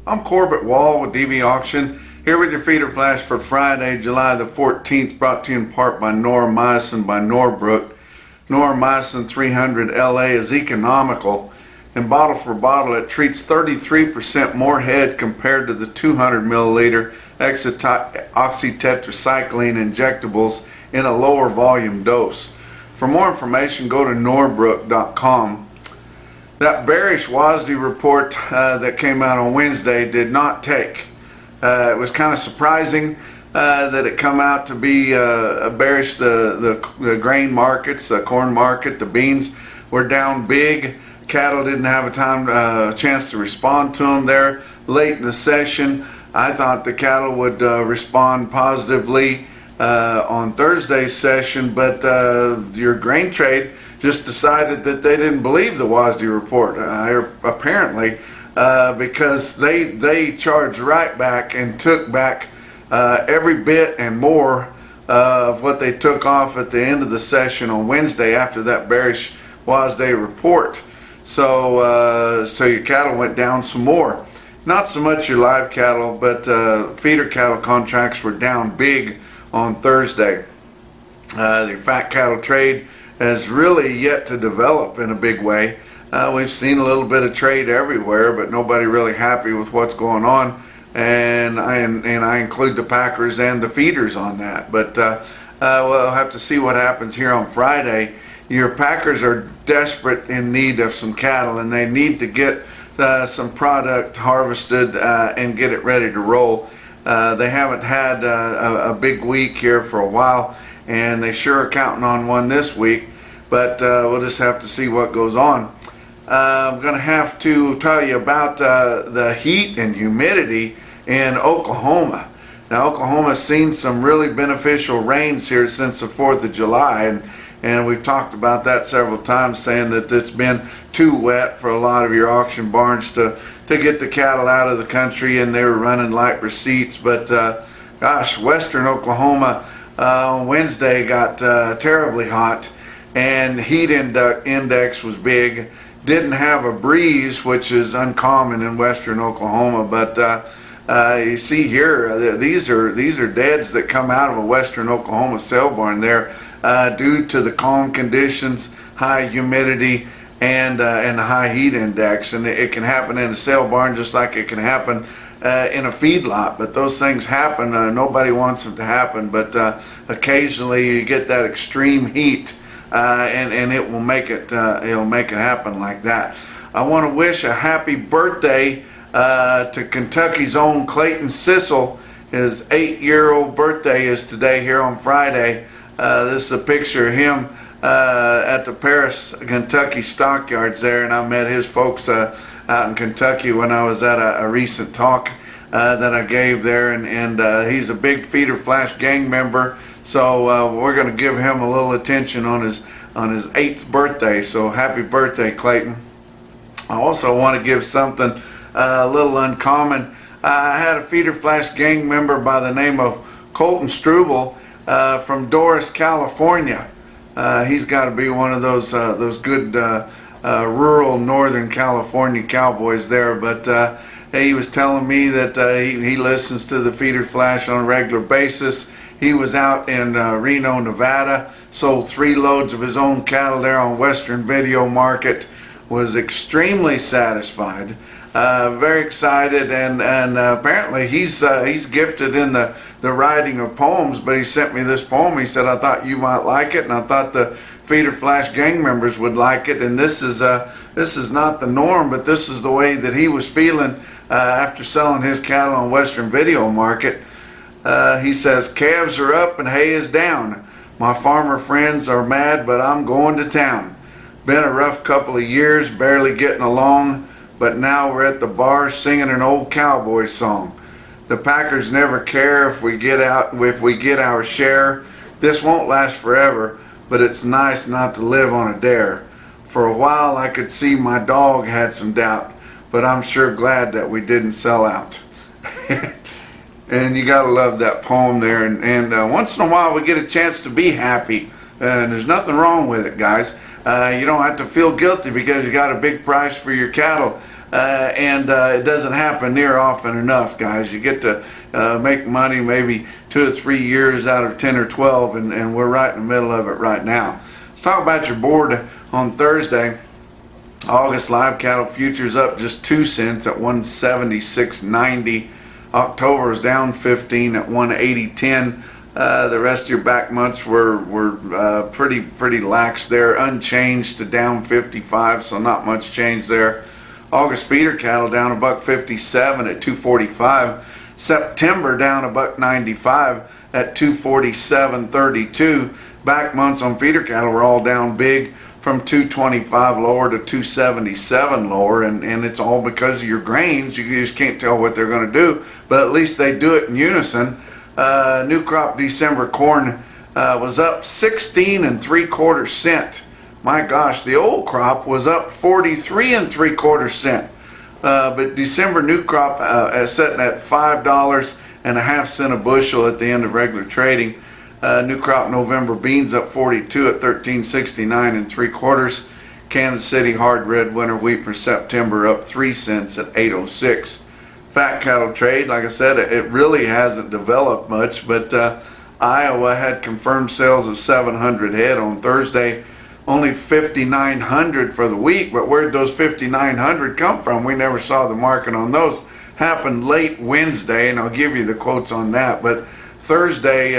I'm Corbett Wall with DV Auction, here with your feeder flash for Friday, July the 14th, brought to you in part by Noromycin by Norbrook. Noromycin 300 LA is economical, and bottle for bottle it treats 33% more head compared to the 200 milliliter oxytetracycline injectables in a lower volume dose. For more information, go to norbrook.com. That bearish WASDE report that came out on Wednesday did not take. It was kind of surprising that it come out to be bearish. The grain markets, the corn market, the beans were down big. Cattle didn't have a chance to respond to them there late in the session. I thought the cattle would respond positively on Thursday's session, but your grain trade just decided that they didn't believe the WASDE report, apparently, because they charged right back and took back every bit and more of what they took off at the end of the session on Wednesday after that bearish WASDE report. So your cattle went down some more. Not so much your live cattle, but feeder cattle contracts were down big on Thursday. The fat cattle trade has really yet to develop in a big way. We've seen a little bit of trade everywhere, but nobody really happy with what's going on, and I include the packers and the feeders on that. But we'll have to see what happens here on Friday. Your packers are desperate in need of some cattle, and they need to get some product harvested and get it ready to roll. They haven't had a big week here for a while, and they sure are counting on one this week, but we'll just have to see what goes on. I'm going to have to tell you about the heat and humidity in Oklahoma. Now, Oklahoma's seen some really beneficial rains here since the 4th of July, and we've talked about that several times, saying that it's been too wet for a lot of your auction barns to get the cattle out of the country, and they were running light receipts. But gosh, western Oklahoma on Wednesday got terribly hot, and heat index was big. Didn't have a breeze, which is uncommon in western Oklahoma, but you see here, these are deads that come out of a western Oklahoma sale barn there due to the calm conditions, high humidity, and high heat index. And it can happen in a sale barn just like it can happen in a feedlot. But those things happen. Nobody wants them to happen, but occasionally you get that extreme heat, and it will make it happen like that. I want to wish a happy birthday to Kentucky's own Clayton Sissel. His 8-year-old birthday is today here on Friday. This is a picture of him at the Paris, Kentucky stockyards there, and I met his folks out in Kentucky when I was at a recent talk that I gave there, and he's a big Feeder Flash gang member, so we're going to give him a little attention on his 8th birthday. So happy birthday, Clayton. I also want to give something a little uncommon. I had a Feeder Flash gang member by the name of Colton Struble from Doris, California. He's got to be one of those good rural Northern California cowboys there. But he was telling me that he listens to the Feeder Flash on a regular basis. He was out in Reno, Nevada, sold 3 loads of his own cattle there on Western Video Market. Was extremely satisfied. Very excited, and apparently he's gifted in the writing of poems. But he sent me this poem. He said, I thought you might like it, and I thought the Feeder Flash gang members would like it. And this is not the norm, but this is the way that he was feeling after selling his cattle on Western Video Market. He says, calves are up and hay is down. My farmer friends are mad, but I'm going to town. Been a rough couple of years, barely getting along. But now we're at the bar singing an old cowboy song. The packers never care if we get our share. This won't last forever, but it's nice not to live on a dare. For a while I could see my dog had some doubt, but I'm sure glad that we didn't sell out. And you gotta love that poem there. And once in a while we get a chance to be happy, and there's nothing wrong with it, guys. You don't have to feel guilty because you got a big price for your cattle. and it doesn't happen near often enough, guys. You get to make money maybe 2 or 3 years out of 10 or 12, and we're right in the middle of it right now. Let's talk about your board on Thursday. August live cattle futures up just 2 cents at 176.90. October is down 15 at 180.10. The rest of your back months were pretty lax there, unchanged to down 55, so not much change there. August feeder cattle down $1.57 at 245. September down $1.95 at 247.32. Back months on feeder cattle were all down big, from 225 lower to 277 lower, and it's all because of your grains. You just can't tell what they're going to do, but at least they do it in unison. New crop December corn was up 16 3/4 cents. My gosh, the old crop was up 43 3/4 cents. But December new crop is sitting at $5.50 a bushel at the end of regular trading. New crop November beans up 42 at 13.69 3/4. Kansas City hard red winter wheat for September up 3 cents at 8.06. Fat cattle trade, like I said, it really hasn't developed much, but Iowa had confirmed sales of 700 head on Thursday. Only 5,900 for the week, but where'd those 5,900 come from? We never saw the market on those. Happened late Wednesday, and I'll give you the quotes on that. But Thursday,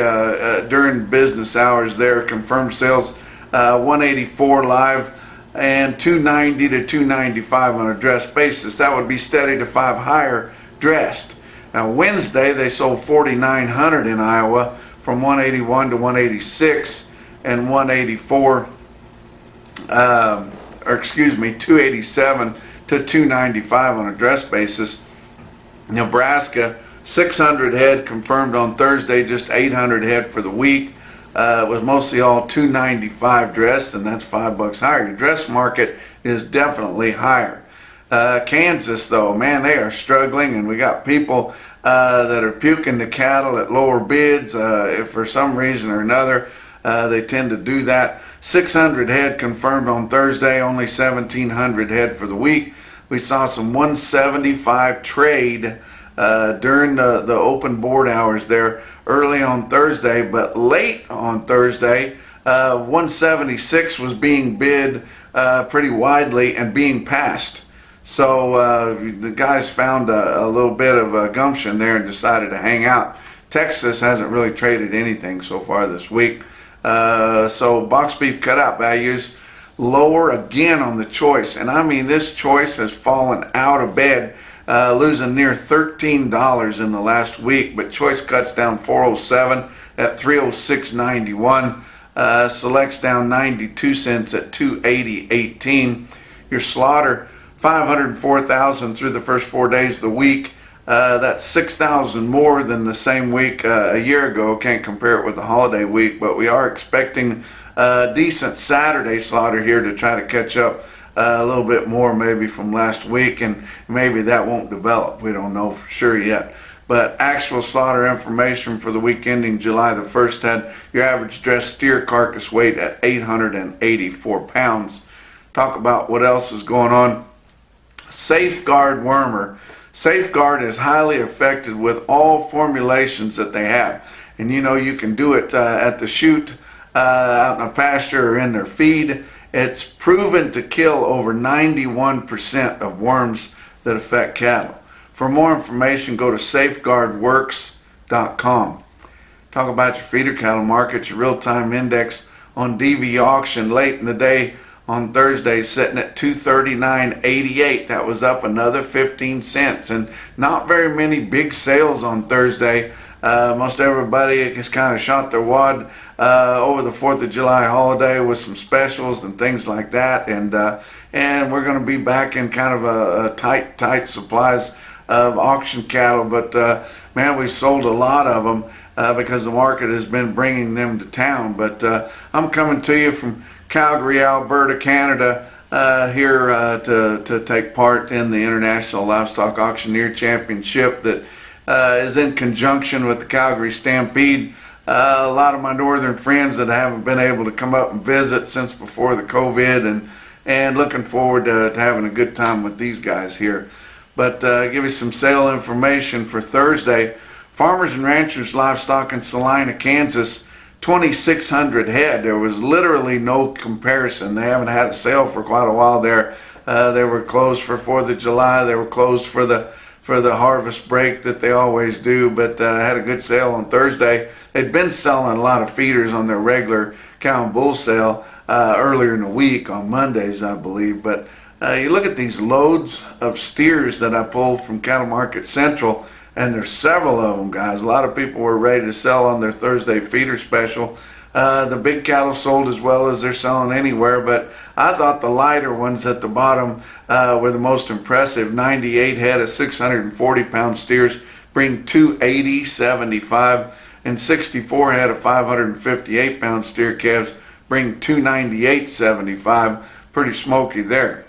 during business hours there, confirmed sales 184 live and 290 to 295 on a dressed basis. That would be steady to 5 higher dressed. Now Wednesday, they sold 4,900 in Iowa from 181 to 186 and 184. 287 to 295 on a dress basis. Nebraska, 600 head confirmed on Thursday, just 800 head for the week. It was mostly all 295 dressed, and that's $5 higher. Your dress market is definitely higher. Kansas, though, man, they are struggling, and we got people that are puking the cattle at lower bids. If for some reason or another, they tend to do that. 600 head confirmed on Thursday, only 1,700 head for the week. We saw some 175 trade during the open board hours there early on Thursday, but late on Thursday, 176 was being bid pretty widely and being passed. So the guys found a little bit of gumption there and decided to hang out. Texas hasn't really traded anything so far this week. So box beef cutout values lower again on the choice, and I mean this choice has fallen out of bed, losing near $13 in the last week, but choice cuts down 407 at 306.91. Selects down 92 cents at 280.18. Your slaughter 504,000 through the first 4 days of the week. That's 6,000 more than the same week a year ago. Can't compare it with the holiday week, but we are expecting a decent Saturday slaughter here to try to catch up a little bit more maybe from last week, and maybe that won't develop. We don't know for sure yet. But actual slaughter information for the week ending July the 1st had your average dressed steer carcass weight at 884 pounds. Talk about what else is going on. Safeguard wormer. Safeguard is highly effective with all formulations that they have. And you know, you can do it at the chute, out in a pasture or in their feed. It's proven to kill over 91% of worms that affect cattle. For more information, go to safeguardworks.com. Talk about your feeder cattle market. Your real-time index on DV auction late in the day on Thursday sitting at 239.88. That was up another 15 cents, and not very many big sales on Thursday. Most everybody has kind of shot their wad over the 4th of July holiday with some specials and things like that, and we're going to be back in kind of a tight supplies of auction cattle, but man, we've sold a lot of them because the market has been bringing them to town. But I'm coming to you from Calgary, Alberta, Canada, here to take part in the International Livestock Auctioneer Championship that is in conjunction with the Calgary Stampede. A lot of my northern friends that haven't been able to come up and visit since before the COVID and looking forward to having a good time with these guys here. But give you some sale information for Thursday. Farmers and Ranchers Livestock in Salina, Kansas, 2,600 head. There was literally no comparison. They haven't had a sale for quite a while there. They were closed for 4th of July. They were closed for the harvest break that they always do, but had a good sale on Thursday. They'd been selling a lot of feeders on their regular cow and bull sale earlier in the week on Mondays, I believe. But you look at these loads of steers that I pulled from Cattle Market Central, and there's several of them, guys. A lot of people were ready to sell on their Thursday feeder special. The big cattle sold as well as they're selling anywhere, but I thought the lighter ones at the bottom were the most impressive. 98 head of 640-pound steers bring 280.75, and 64 head of 558-pound steer calves bring 298.75. Pretty smoky there.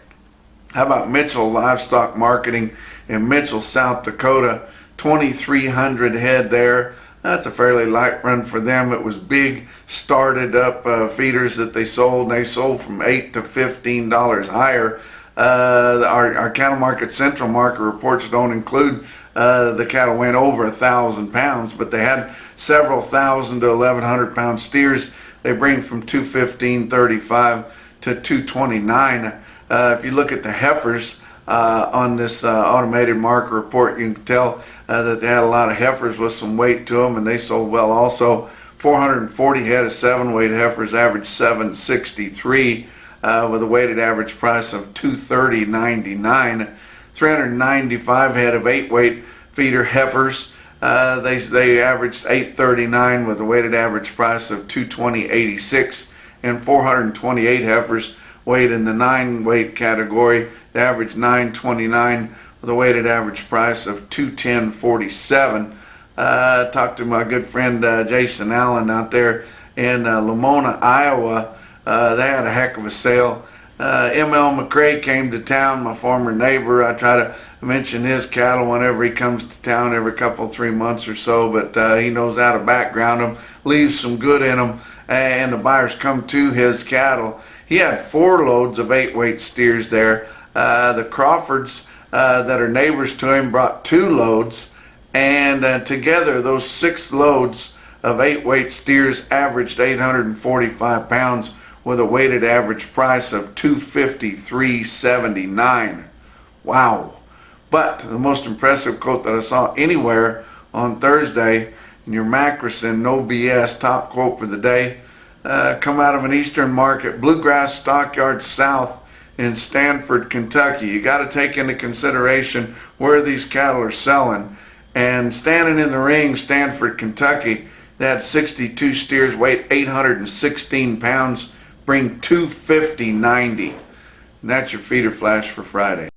How about Mitchell Livestock Marketing in Mitchell, South Dakota? 2,300 head there. That's a fairly light run for them. It was big, started up feeders that they sold, and they sold from $8 to $15 higher. Our Cattle Market Central market reports don't include the cattle went over 1,000 pounds, but they had several thousand to 1,100 pound steers. They bring from 215.35 to 229. If you look at the heifers on this automated market report, you can tell that they had a lot of heifers with some weight to them, and they sold well also. 440 head of 7-weight heifers averaged 763 with a weighted average price of $230.99. 395 head of 8-weight feeder heifers, they averaged $839 with a weighted average price of $220.86, and 428 heifers weighed in the 9-weight category. They averaged $929 with a weighted average price of $210.47. Talked to my good friend Jason Allen out there in Lamona, Iowa. They had a heck of a sale. M.L. McCrae came to town, my former neighbor. I try to mention his cattle whenever he comes to town every couple, 3 months or so, but he knows how to background them, leaves some good in them, and the buyers come to his cattle. He had 4 loads of 8-weight steers there. The Crawfords that are neighbors to him brought 2 loads, and together those 6 loads of 8-weight steers averaged 845 pounds with a weighted average price of $253.79. Wow. But the most impressive quote that I saw anywhere on Thursday in your Macrocin No BS top quote for the day, come out of an eastern market, Bluegrass Stockyard South in Stanford, Kentucky. You got to take into consideration where these cattle are selling. And standing in the ring, Stanford, Kentucky, they had 62 steers, weighed 816 pounds, bring $250.90. And that's your feeder flash for Friday.